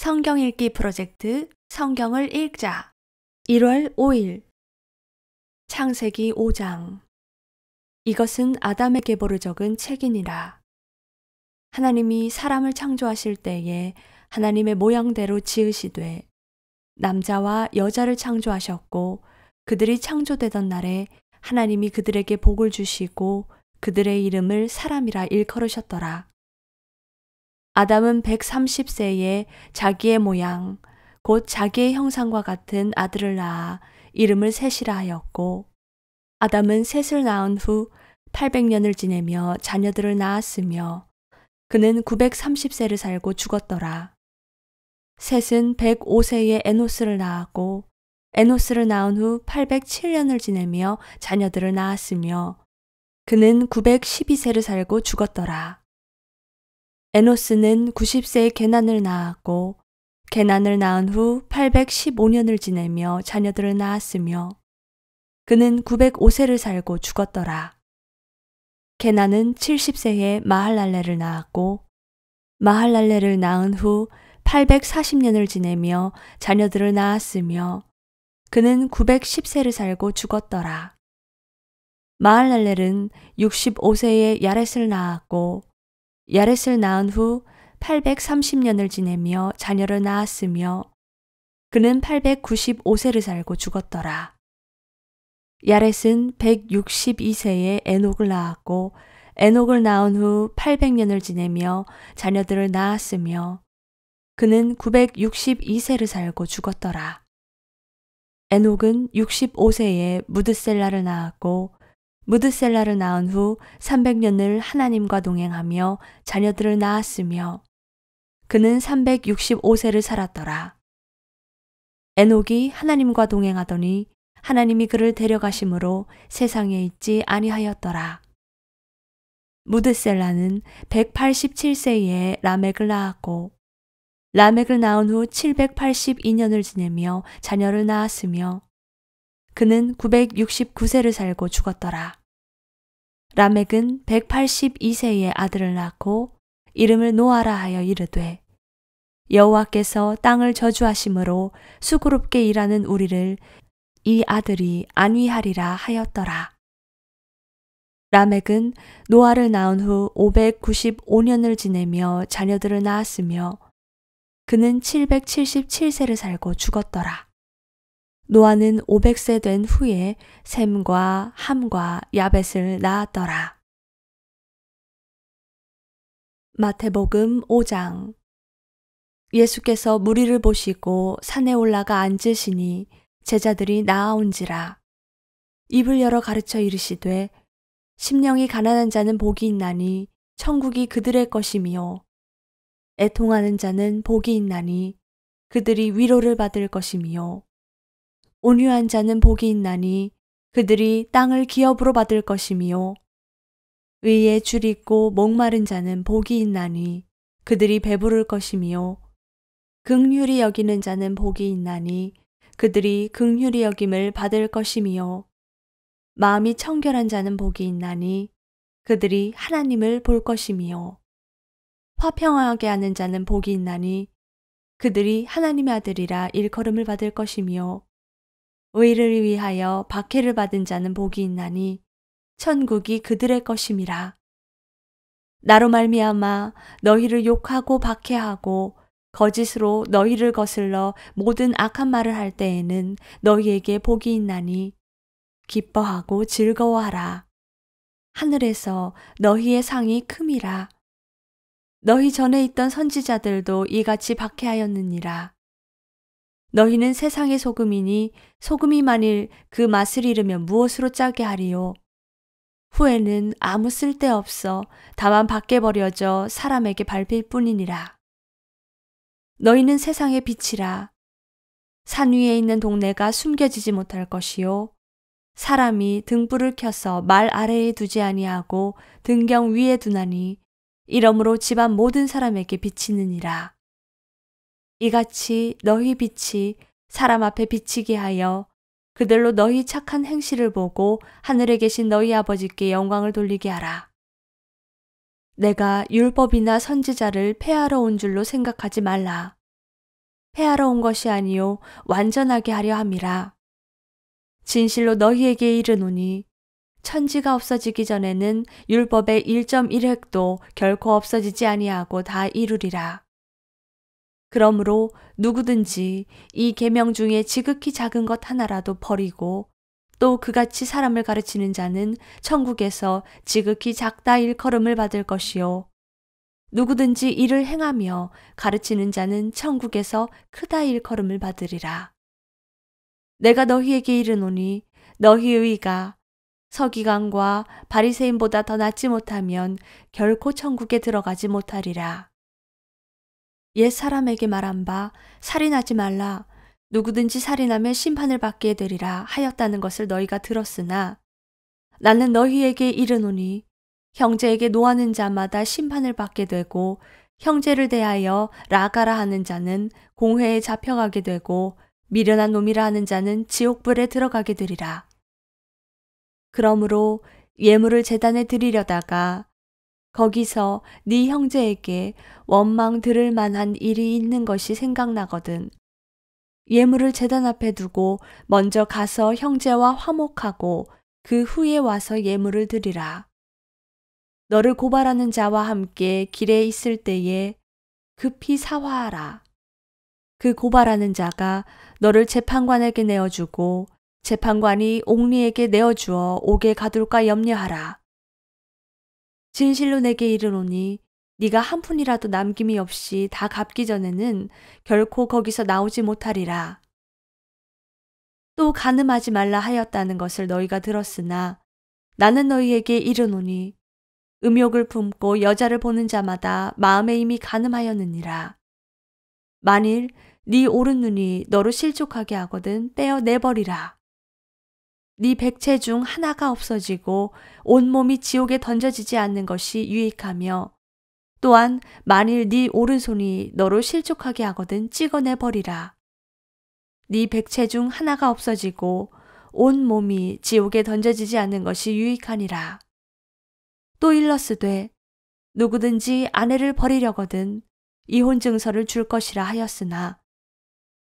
성경 읽기 프로젝트 성경을 읽자 1월 5일 창세기 5장 이것은 아담에게 보를 적은 책이니라. 하나님이 사람을 창조하실 때에 하나님의 모양대로 지으시되 남자와 여자를 창조하셨고 그들이 창조되던 날에 하나님이 그들에게 복을 주시고 그들의 이름을 사람이라 일컬으셨더라. 아담은 130세에 자기의 모양, 곧 자기의 형상과 같은 아들을 낳아 이름을 셋이라 하였고, 아담은 셋을 낳은 후 800년을 지내며 자녀들을 낳았으며, 그는 930세를 살고 죽었더라. 셋은 105세에 에노스를 낳았고, 에노스를 낳은 후 807년을 지내며 자녀들을 낳았으며, 그는 912세를 살고 죽었더라. 에노스는 90세에 게난을 낳았고 게난을 낳은 후 815년을 지내며 자녀들을 낳았으며 그는 905세를 살고 죽었더라. 게난은 70세에 마할랄레를 낳았고 마할랄레를 낳은 후 840년을 지내며 자녀들을 낳았으며 그는 910세를 살고 죽었더라. 마할랄렐은 65세에 야렛을 낳았고 야렛을 낳은 후 830년을 지내며 자녀를 낳았으며 그는 895세를 살고 죽었더라. 야렛은 162세에 에녹을 낳았고 에녹을 낳은 후 800년을 지내며 자녀들을 낳았으며 그는 962세를 살고 죽었더라. 에녹은 65세에 무드셀라를 낳았고 무드셀라를 낳은 후 300년을 하나님과 동행하며 자녀들을 낳았으며 그는 365세를 살았더라. 에녹이 하나님과 동행하더니 하나님이 그를 데려가심으로 세상에 있지 아니하였더라. 무드셀라는 187세에 라멕을 낳았고 라멕을 낳은 후 782년을 지내며 자녀를 낳았으며 그는 969세를 살고 죽었더라. 라멕은 182세에 아들을 낳고 이름을 노아라 하여 이르되 여호와께서 땅을 저주하심으로 수고롭게 일하는 우리를 이 아들이 안위하리라 하였더라. 라멕은 노아를 낳은 후 595년을 지내며 자녀들을 낳았으며 그는 777세를 살고 죽었더라. 노아는 500세 된 후에 셈과 함과 야벳을 낳았더라. 마태복음 5장 예수께서 무리를 보시고 산에 올라가 앉으시니 제자들이 나아온지라. 입을 열어 가르쳐 이르시되 심령이 가난한 자는 복이 있나니 천국이 그들의 것이며 애통하는 자는 복이 있나니 그들이 위로를 받을 것이며 온유한 자는 복이 있나니 그들이 땅을 기업으로 받을 것이며 의에 줄 있고 목마른 자는 복이 있나니 그들이 배부를 것이며 긍휼히 여기는 자는 복이 있나니 그들이 긍휼히 여김을 받을 것이며 마음이 청결한 자는 복이 있나니 그들이 하나님을 볼 것이며 화평하게 하는 자는 복이 있나니 그들이 하나님의 아들이라 일컬음을 받을 것이며 의를 위하여 박해를 받은 자는 복이 있나니 천국이 그들의 것임이라. 나로 말미암아 너희를 욕하고 박해하고 거짓으로 너희를 거슬러 모든 악한 말을 할 때에는 너희에게 복이 있나니 기뻐하고 즐거워하라. 하늘에서 너희의 상이 큼이라. 너희 전에 있던 선지자들도 이같이 박해하였느니라. 너희는 세상의 소금이니 소금이 만일 그 맛을 잃으면 무엇으로 짜게 하리요? 후에는 아무 쓸데없어 다만 밖에 버려져 사람에게 밟힐 뿐이니라. 너희는 세상의 빛이라. 산 위에 있는 동네가 숨겨지지 못할 것이요. 사람이 등불을 켜서 말 아래에 두지 아니하고 등경 위에 두나니 이러므로 집안 모든 사람에게 비치느니라. 이같이 너희 빛이 사람 앞에 비치게 하여 그들로 너희 착한 행실을 보고 하늘에 계신 너희 아버지께 영광을 돌리게 하라. 내가 율법이나 선지자를 폐하러 온 줄로 생각하지 말라. 폐하러 온 것이 아니요 완전하게 하려 함이라. 진실로 너희에게 이르노니 천지가 없어지기 전에는 율법의 1.1획도 결코 없어지지 아니하고 다 이루리라. 그러므로 누구든지 이 계명 중에 지극히 작은 것 하나라도 버리고 또 그같이 사람을 가르치는 자는 천국에서 지극히 작다 일컬음을 받을 것이요 누구든지 이를 행하며 가르치는 자는 천국에서 크다 일컬음을 받으리라. 내가 너희에게 이르노니 너희의 의가 서기관과 바리새인보다 더 낫지 못하면 결코 천국에 들어가지 못하리라. 옛 사람에게 말한 바 살인하지 말라. 누구든지 살인하면 심판을 받게 되리라 하였다는 것을 너희가 들었으나 나는 너희에게 이르노니 형제에게 노하는 자마다 심판을 받게 되고 형제를 대하여 라가라 하는 자는 공회에 잡혀가게 되고 미련한 놈이라 하는 자는 지옥불에 들어가게 되리라. 그러므로 예물을 제단에 드리려다가 거기서 네 형제에게 원망 들을 만한 일이 있는 것이 생각나거든 예물을 제단 앞에 두고 먼저 가서 형제와 화목하고 그 후에 와서 예물을 드리라. 너를 고발하는 자와 함께 길에 있을 때에 급히 사화하라. 그 고발하는 자가 너를 재판관에게 내어주고 재판관이 옥리에게 내어주어 옥에 가둘까 염려하라. 진실로 내게 이르노니 네가 한 푼이라도 남김이 없이 다 갚기 전에는 결코 거기서 나오지 못하리라. 또 간음하지 말라 하였다는 것을 너희가 들었으나 나는 너희에게 이르노니 음욕을 품고 여자를 보는 자마다 마음에 이미 간음하였느니라. 만일 네 오른 눈이 너로 실족하게 하거든 떼어 내버리라. 네 백체 중 하나가 없어지고 온몸이 지옥에 던져지지 않는 것이 유익하며 또한 만일 네 오른손이 너로 실족하게 하거든 찍어내버리라. 네 백체 중 하나가 없어지고 온몸이 지옥에 던져지지 않는 것이 유익하니라. 또 일러스되 누구든지 아내를 버리려거든 이혼 증서를 줄 것이라 하였으나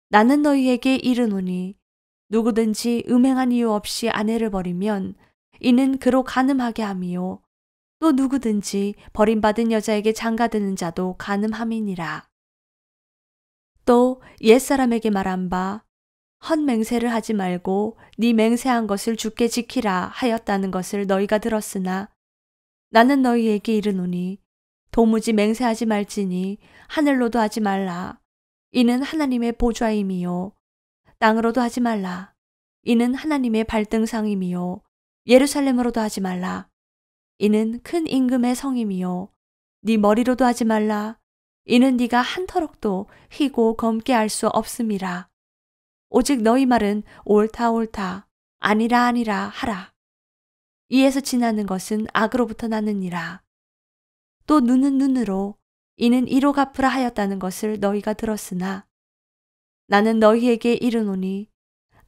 나는 너희에게 이르노니 누구든지 음행한 이유 없이 아내를 버리면 이는 그로 간음하게 함이요 또 누구든지 버림받은 여자에게 장가드는 자도 간음함이니라. 또 옛사람에게 말한 바 헛맹세를 하지 말고 네 맹세한 것을 주께 지키라 하였다는 것을 너희가 들었으나 나는 너희에게 이르노니 도무지 맹세하지 말지니 하늘로도 하지 말라. 이는 하나님의 보좌임이요 땅으로도 하지 말라. 이는 하나님의 발등상임이요 예루살렘으로도 하지 말라. 이는 큰 임금의 성임이요 네 머리로도 하지 말라. 이는 네가 한 터럭도 희고 검게 알 수 없음이라. 오직 너희 말은 옳다 옳다 아니라 아니라 하라. 이에서 지나는 것은 악으로부터 나느니라. 또 눈은 눈으로 이는 이로 갚으라 하였다는 것을 너희가 들었으나 나는 너희에게 이르노니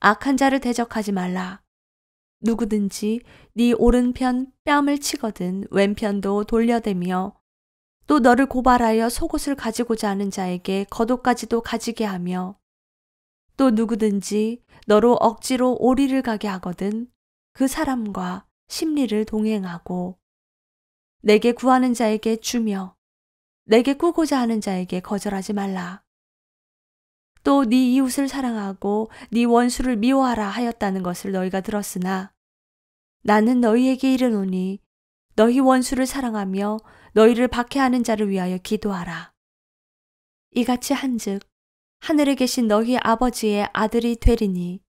악한 자를 대적하지 말라. 누구든지 네 오른편 뺨을 치거든 왼편도 돌려대며 또 너를 고발하여 속옷을 가지고자 하는 자에게 겉옷까지도 가지게 하며 또 누구든지 너로 억지로 오리를 가게 하거든 그 사람과 심리를 동행하고 내게 구하는 자에게 주며 내게 꾸고자 하는 자에게 거절하지 말라. 또 네 이웃을 사랑하고 네 원수를 미워하라 하였다는 것을 너희가 들었으나 나는 너희에게 이르노니 너희 원수를 사랑하며 너희를 박해하는 자를 위하여 기도하라. 이같이 한즉 하늘에 계신 너희 아버지의 아들이 되리니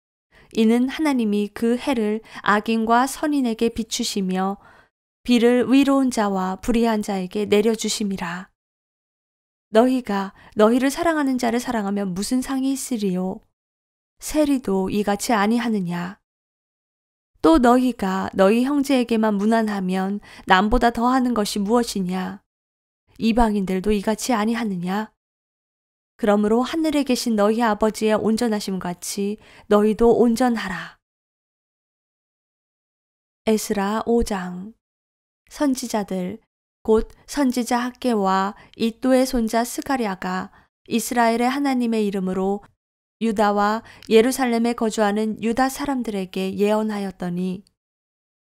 이는 하나님이 그 해를 악인과 선인에게 비추시며 비를 의로운 자와 불의한 자에게 내려주심이라. 너희가 너희를 사랑하는 자를 사랑하면 무슨 상이 있으리요? 세리도 이같이 아니하느냐? 또 너희가 너희 형제에게만 무난하면 남보다 더하는 것이 무엇이냐? 이방인들도 이같이 아니하느냐? 그러므로 하늘에 계신 너희 아버지의 온전하심 같이 너희도 온전하라. 에스라 5장. 선지자들 곧 선지자 학개와 이또의 손자 스가랴가 이스라엘의 하나님의 이름으로 유다와 예루살렘에 거주하는 유다 사람들에게 예언하였더니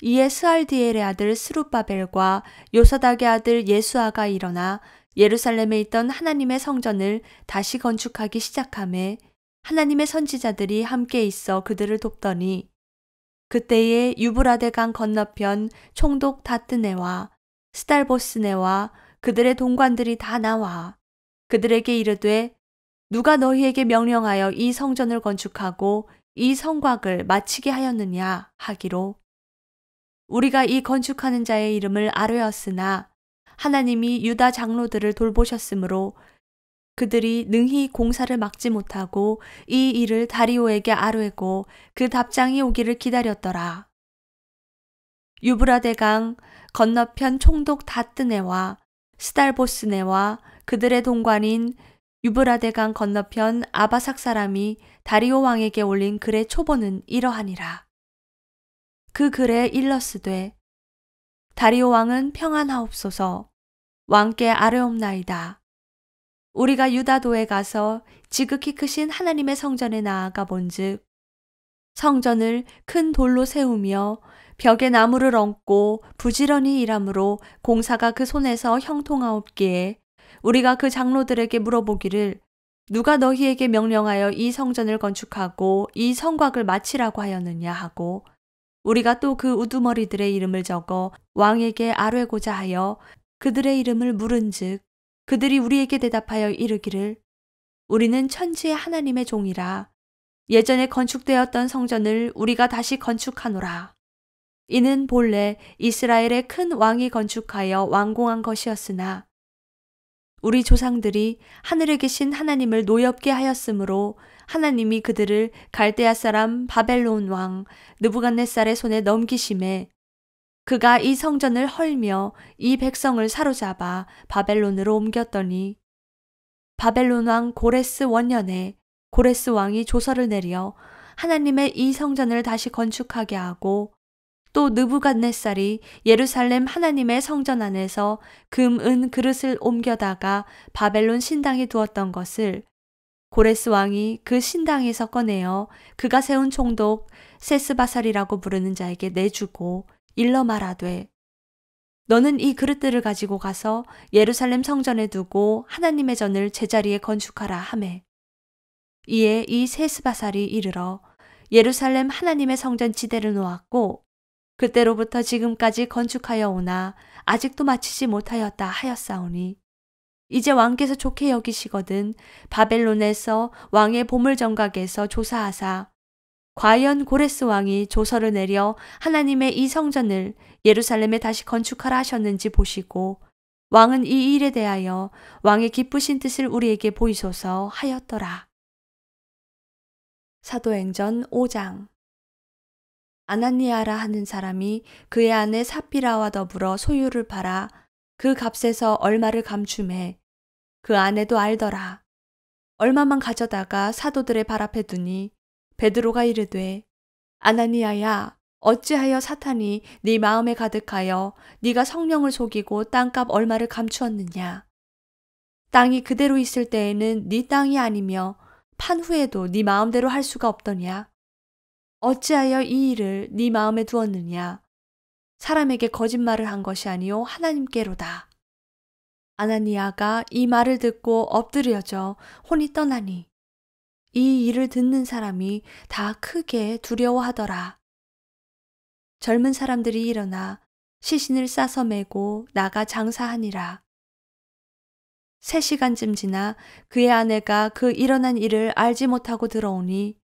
이에 스알디엘의 아들 스룹바벨과 요사닥의 아들 예수아가 일어나 예루살렘에 있던 하나님의 성전을 다시 건축하기 시작하매 하나님의 선지자들이 함께 있어 그들을 돕더니 그때에 유브라데 강 건너편 총독 다뜨네와 스달보스네와 그들의 동관들이 다 나와 그들에게 이르되 누가 너희에게 명령하여 이 성전을 건축하고 이 성곽을 마치게 하였느냐 하기로 우리가 이 건축하는 자의 이름을 아뢰었으나 하나님이 유다 장로들을 돌보셨으므로 그들이 능히 공사를 막지 못하고 이 일을 다리오에게 아뢰고 그 답장이 오기를 기다렸더라. 유브라데 강 건너편 총독 다뜨네와 스달보스네와 그들의 동관인 유브라데 강 건너편 아바삭 사람이 다리오 왕에게 올린 글의 초본은 이러하니라. 그 글에 일러스되 다리오 왕은 평안하옵소서 왕께 아뢰옵나이다. 우리가 유다도에 가서 지극히 크신 하나님의 성전에 나아가 본즉 성전을 큰 돌로 세우며 벽에 나무를 얹고 부지런히 일하므로 공사가 그 손에서 형통하옵기에 우리가 그 장로들에게 물어보기를 누가 너희에게 명령하여 이 성전을 건축하고 이 성곽을 마치라고 하였느냐 하고 우리가 또 그 우두머리들의 이름을 적어 왕에게 아뢰고자 하여 그들의 이름을 물은즉 그들이 우리에게 대답하여 이르기를 우리는 천지의 하나님의 종이라 예전에 건축되었던 성전을 우리가 다시 건축하노라. 이는 본래 이스라엘의 큰 왕이 건축하여 완공한 것이었으나 우리 조상들이 하늘에 계신 하나님을 노엽게 하였으므로 하나님이 그들을 갈대아 사람 바벨론 왕 느부갓네살의 손에 넘기심에 그가 이 성전을 헐며 이 백성을 사로잡아 바벨론으로 옮겼더니 바벨론 왕 고레스 원년에 고레스 왕이 조서를 내려 하나님의 이 성전을 다시 건축하게 하고 또 느부갓네살이 예루살렘 하나님의 성전 안에서 금, 은 그릇을 옮겨다가 바벨론 신당에 두었던 것을 고레스 왕이 그 신당에서 꺼내어 그가 세운 총독 세스바살이라고 부르는 자에게 내주고 일러 말하되 너는 이 그릇들을 가지고 가서 예루살렘 성전에 두고 하나님의 전을 제자리에 건축하라 하매 이에 이 세스바살이 이르러 예루살렘 하나님의 성전 지대를 놓았고 그때로부터 지금까지 건축하여 오나 아직도 마치지 못하였다 하였사오니 이제 왕께서 좋게 여기시거든 바벨론에서 왕의 보물정각에서 조사하사 과연 고레스 왕이 조서를 내려 하나님의 이 성전을 예루살렘에 다시 건축하라 하셨는지 보시고 왕은 이 일에 대하여 왕의 기쁘신 뜻을 우리에게 보이소서 하였더라. 사도행전 5장. 아나니아라 하는 사람이 그의 아내 삽비라와 더불어 소유를 팔아 그 값에서 얼마를 감춤해 그 아내도 알더라. 얼마만 가져다가 사도들의 발 앞에 두니 베드로가 이르되 아나니아야 어찌하여 사탄이 네 마음에 가득하여 네가 성령을 속이고 땅값 얼마를 감추었느냐. 땅이 그대로 있을 때에는 네 땅이 아니며 판 후에도 네 마음대로 할 수가 없더냐. 어찌하여 이 일을 네 마음에 두었느냐. 사람에게 거짓말을 한 것이 아니요 하나님께로다. 아나니아가 이 말을 듣고 엎드려져 혼이 떠나니 이 일을 듣는 사람이 다 크게 두려워하더라. 젊은 사람들이 일어나 시신을 싸서 메고 나가 장사하니라. 3시간쯤 지나 그의 아내가 그 일어난 일을 알지 못하고 들어오니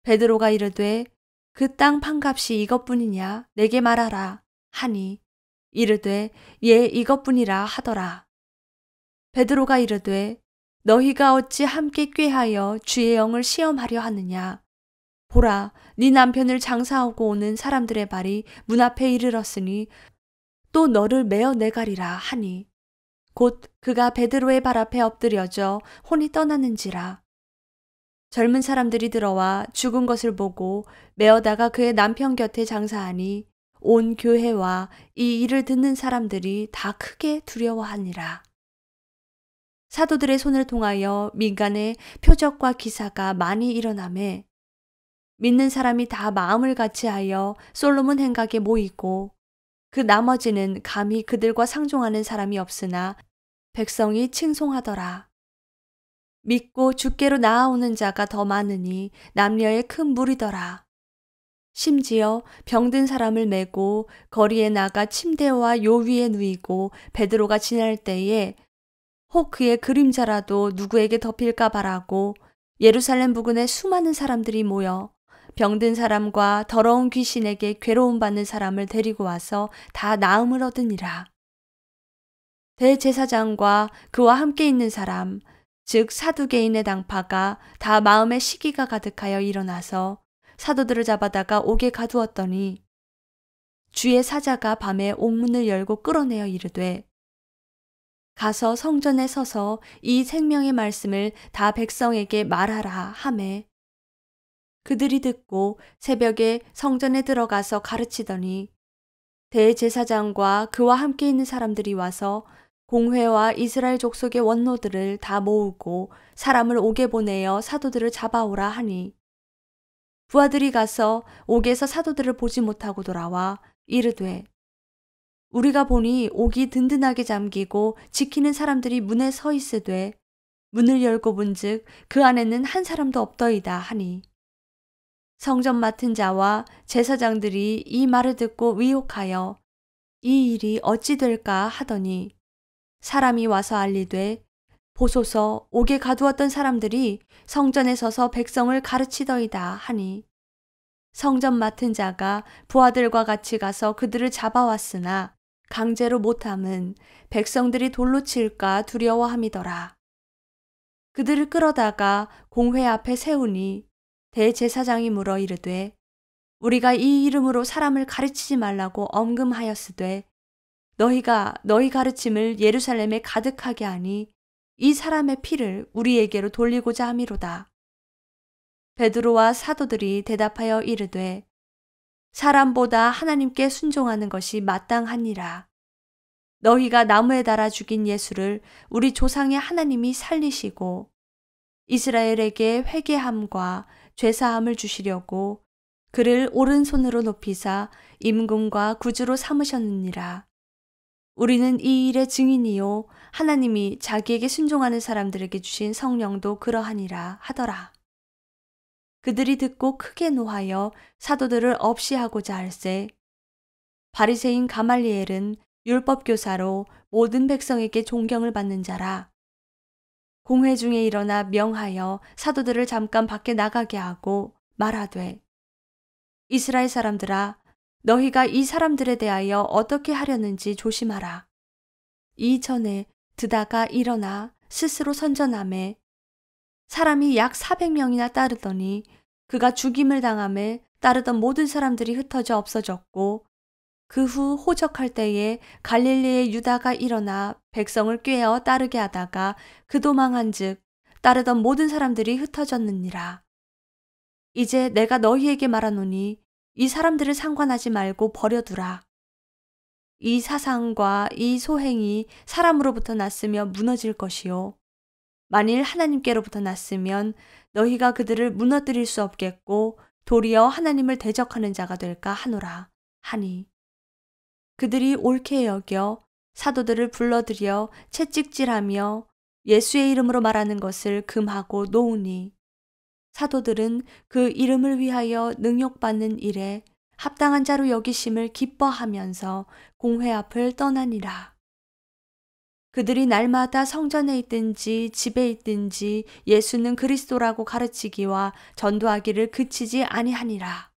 베드로가 이르되 그 땅 판값이 이것뿐이냐 내게 말하라 하니 이르되 예 이것뿐이라 하더라. 베드로가 이르되 너희가 어찌 함께 꾀하여 주의 영을 시험하려 하느냐. 보라 네 남편을 장사하고 오는 사람들의 발이 문 앞에 이르렀으니 또 너를 메어 내가리라 하니 곧 그가 베드로의 발 앞에 엎드려져 혼이 떠나는지라. 젊은 사람들이 들어와 죽은 것을 보고 메어다가 그의 남편 곁에 장사하니 온 교회와 이 일을 듣는 사람들이 다 크게 두려워하니라. 사도들의 손을 통하여 민간의 표적과 기사가 많이 일어나매 믿는 사람이 다 마음을 같이하여 솔로몬 행각에 모이고 그 나머지는 감히 그들과 상종하는 사람이 없으나 백성이 칭송하더라. 믿고 주께로 나아오는 자가 더 많으니 남녀의 큰 무리더라. 심지어 병든 사람을 메고 거리에 나가 침대와 요 위에 누이고 베드로가 지날 때에 혹 그의 그림자라도 누구에게 덮일까 바라고 예루살렘 부근에 수많은 사람들이 모여 병든 사람과 더러운 귀신에게 괴로움 받는 사람을 데리고 와서 다 나음을 얻으니라. 대제사장과 그와 함께 있는 사람, 즉 사두개인의 당파가 다 마음에 시기가 가득하여 일어나서 사도들을 잡아다가 옥에 가두었더니 주의 사자가 밤에 옥문을 열고 끌어내어 이르되 가서 성전에 서서 이 생명의 말씀을 다 백성에게 말하라 하매 그들이 듣고 새벽에 성전에 들어가서 가르치더니 대제사장과 그와 함께 있는 사람들이 와서 공회와 이스라엘 족속의 원로들을 다 모으고 사람을 옥에 보내어 사도들을 잡아오라 하니 부하들이 가서 옥에서 사도들을 보지 못하고 돌아와 이르되 우리가 보니 옥이 든든하게 잠기고 지키는 사람들이 문에 서 있으되 문을 열고 본즉 그 안에는 한 사람도 없더이다 하니 성전 맡은 자와 제사장들이 이 말을 듣고 위혹하여 이 일이 어찌 될까 하더니 사람이 와서 알리되 보소서 옥에 가두었던 사람들이 성전에 서서 백성을 가르치더이다 하니 성전 맡은 자가 부하들과 같이 가서 그들을 잡아왔으나 강제로 못함은 백성들이 돌로 칠까 두려워함이더라. 그들을 끌어다가 공회 앞에 세우니 대제사장이 물어 이르되 우리가 이 이름으로 사람을 가르치지 말라고 엄금하였으되 너희가 너희 가르침을 예루살렘에 가득하게 하니 이 사람의 피를 우리에게로 돌리고자 함이로다. 베드로와 사도들이 대답하여 이르되 사람보다 하나님께 순종하는 것이 마땅하니라. 너희가 나무에 달아 죽인 예수를 우리 조상의 하나님이 살리시고 이스라엘에게 회개함과 죄사함을 주시려고 그를 오른손으로 높이사 임금과 구주로 삼으셨느니라. 우리는 이 일의 증인이요 하나님이 자기에게 순종하는 사람들에게 주신 성령도 그러하니라 하더라. 그들이 듣고 크게 노하여 사도들을 없이 하고자 할세 바리새인 가말리엘은 율법교사로 모든 백성에게 존경을 받는 자라. 공회 중에 일어나 명하여 사도들을 잠깐 밖에 나가게 하고 말하되 이스라엘 사람들아 너희가 이 사람들에 대하여 어떻게 하려는지 조심하라. 이전에 드다가 일어나 스스로 선전하매 사람이 약 400명이나 따르더니 그가 죽임을 당함에 따르던 모든 사람들이 흩어져 없어졌고 그 후 호적할 때에 갈릴리의 유다가 일어나 백성을 꾀어 따르게 하다가 그 도망한즉 따르던 모든 사람들이 흩어졌느니라. 이제 내가 너희에게 말하노니 이 사람들을 상관하지 말고 버려두라. 이 사상과 이 소행이 사람으로부터 났으며 무너질 것이요 만일 하나님께로부터 났으면 너희가 그들을 무너뜨릴 수 없겠고 도리어 하나님을 대적하는 자가 될까 하노라 하니 그들이 옳게 여겨 사도들을 불러들여 채찍질하며 예수의 이름으로 말하는 것을 금하고 놓으니 사도들은 그 이름을 위하여 능욕받는 일에 합당한 자로 여기심을 기뻐하면서 공회 앞을 떠나니라. 그들이 날마다 성전에 있든지 집에 있든지 예수는 그리스도라고 가르치기와 전도하기를 그치지 아니하니라.